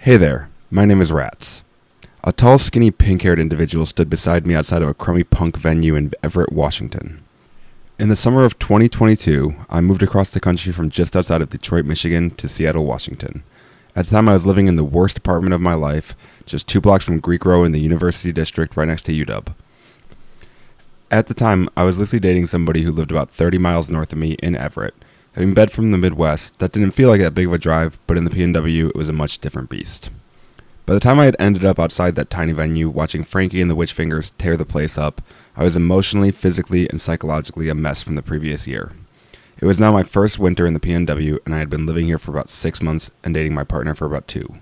Hey there, my name is Rats. A tall, skinny, pink-haired individual stood beside me outside of a crummy punk venue in Everett, Washington. In the summer of 2022, I moved across the country from just outside of Detroit, Michigan to Seattle, Washington. At the time, I was living in the worst apartment of my life, just 2 blocks from Greek Row in the University District right next to UW. At the time, I was loosely dating somebody who lived about 30 miles north of me in Everett. Having been from the Midwest, that didn't feel like that big of a drive, but in the PNW, it was a much different beast. By the time I had ended up outside that tiny venue, watching Frankie and the Witch Fingers tear the place up, I was emotionally, physically, and psychologically a mess from the previous year. It was now my first winter in the PNW, and I had been living here for about 6 months and dating my partner for about 2.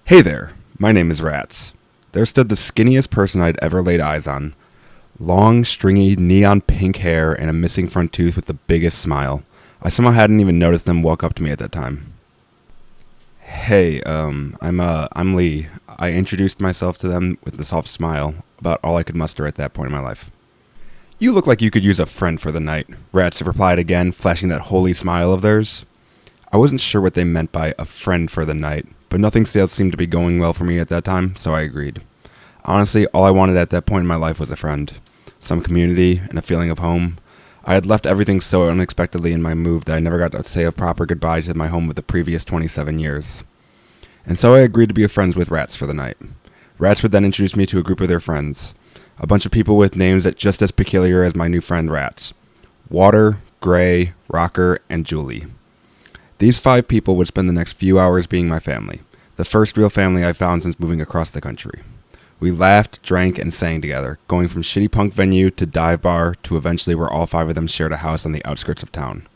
Hey there, my name is Rats. There stood the skinniest person I'd ever laid eyes on. Long, stringy, neon pink hair and a missing front tooth with the biggest smile. I somehow hadn't even noticed them walk up to me at that time. Hey, I'm Lee. I introduced myself to them with a soft smile, about all I could muster at that point in my life. You look like you could use a friend for the night, Rats replied again, flashing that holy smile of theirs. I wasn't sure what they meant by a friend for the night, but nothing else seemed to be going well for me at that time, so I agreed. Honestly, all I wanted at that point in my life was a friend. Some community and a feeling of home. I had left everything so unexpectedly in my move that I never got to say a proper goodbye to my home of the previous 27 years. And so I agreed to be friends with Rats for the night. Rats would then introduce me to a group of their friends. A bunch of people with names that just as peculiar as my new friend Rats. Water, Gray, Rocker, and Julie. These 5 people would spend the next few hours being my family. The first real family I found since moving across the country. We laughed, drank, and sang together, going from shitty punk venue to dive bar to eventually where all 5 of them shared a house on the outskirts of town.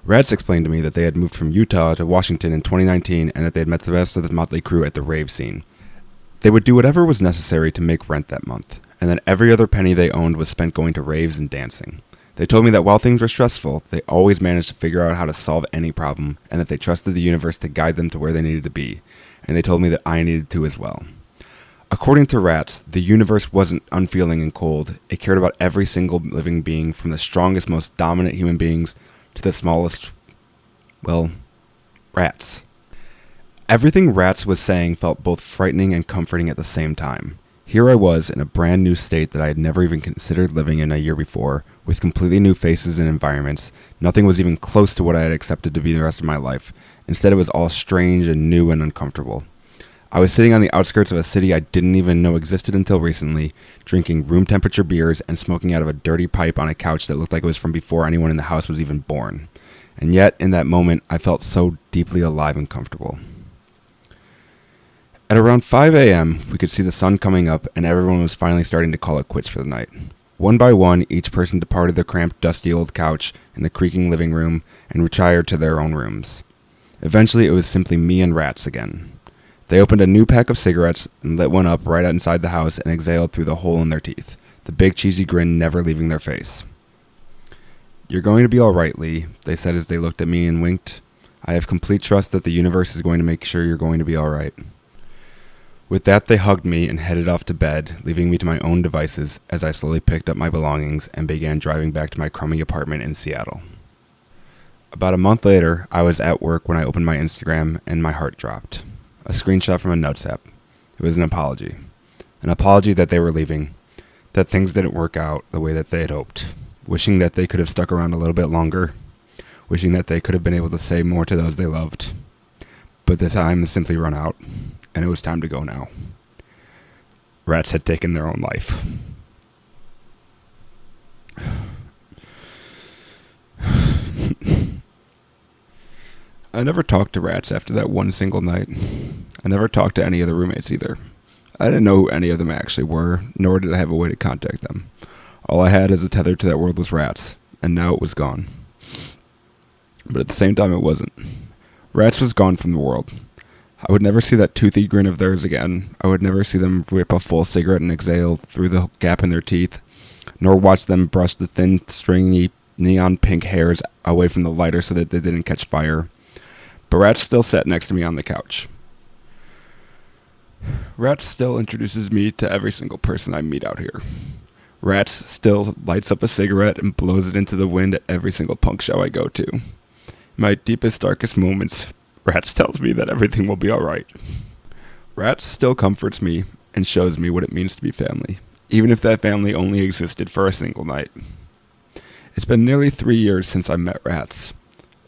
Rats explained to me that they had moved from Utah to Washington in 2019 and that they had met the rest of the motley crew at the rave scene. They would do whatever was necessary to make rent that month, and then every other penny they owned was spent going to raves and dancing. They told me that while things were stressful, they always managed to figure out how to solve any problem, and that they trusted the universe to guide them to where they needed to be, and they told me that I needed to as well. According to Rats, the universe wasn't unfeeling and cold. It cared about every single living being, from the strongest, most dominant human beings to the smallest, well, rats. Everything Rats was saying felt both frightening and comforting at the same time. Here I was in a brand new state that I had never even considered living in a year before, with completely new faces and environments. Nothing was even close to what I had accepted to be the rest of my life. Instead, it was all strange and new and uncomfortable. I was sitting on the outskirts of a city I didn't even know existed until recently, drinking room temperature beers and smoking out of a dirty pipe on a couch that looked like it was from before anyone in the house was even born. And yet, in that moment, I felt so deeply alive and comfortable. At around 5 a.m., we could see the sun coming up, and everyone was finally starting to call it quits for the night. One by one, each person departed their cramped, dusty old couch in the creaking living room and retired to their own rooms. Eventually, it was simply me and Rats again. They opened a new pack of cigarettes and lit one up right outside the house and exhaled through the hole in their teeth, the big cheesy grin never leaving their face. You're going to be all right, Lee, they said as they looked at me and winked. I have complete trust that the universe is going to make sure you're going to be all right. With that, they hugged me and headed off to bed, leaving me to my own devices as I slowly picked up my belongings and began driving back to my crummy apartment in Seattle. About a month later, I was at work when I opened my Instagram and my heart dropped. A screenshot from a notes app. It was an apology. An apology that they were leaving, that things didn't work out the way that they had hoped, wishing that they could have stuck around a little bit longer, wishing that they could have been able to say more to those they loved. But the time had simply run out, and it was time to go now. Rats had taken their own life. I never talked to Rats after that one single night. I never talked to any of the roommates either. I didn't know who any of them actually were, nor did I have a way to contact them. All I had as a tether to that world was Rats, and now it was gone. But at the same time, it wasn't. Rats was gone from the world. I would never see that toothy grin of theirs again. I would never see them rip a full cigarette and exhale through the gap in their teeth, nor watch them brush the thin, stringy, neon pink hairs away from the lighter so that they didn't catch fire. But Rats still sat next to me on the couch. Rats still introduces me to every single person I meet out here. Rats still lights up a cigarette and blows it into the wind at every single punk show I go to. In my deepest, darkest moments, Rats tells me that everything will be alright. Rats still comforts me and shows me what it means to be family, even if that family only existed for a single night. It's been nearly 3 years since I met rats.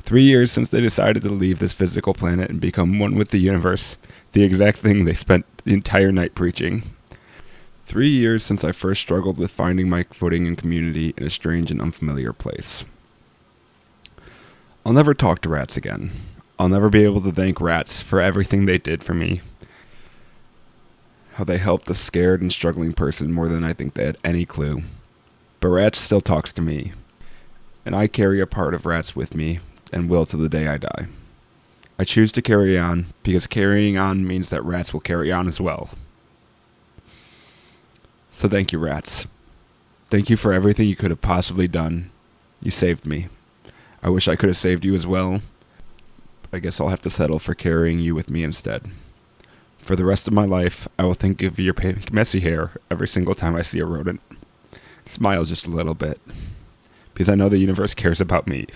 3 years since they decided to leave this physical planet and become one with the universe, the exact thing they spent the entire night preaching. 3 years since I first struggled with finding my footing in community in a strange and unfamiliar place. I'll never talk to rats again. I'll never be able to thank rats for everything they did for me. How they helped a scared and struggling person more than I think they had any clue. But rats still talks to me. And I carry a part of rats with me and will to the day I die. I choose to carry on because carrying on means that rats will carry on as well. So thank you, rats. Thank you for everything you could have possibly done. You saved me. I wish I could have saved you as well. I guess I'll have to settle for carrying you with me instead. For the rest of my life, I will think of your pink, messy hair every single time I see a rodent. Smile just a little bit. Because I know the universe cares about me.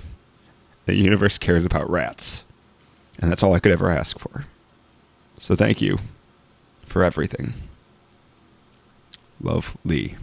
The universe cares about rats. And that's all I could ever ask for. So thank you for everything. Love, Lee.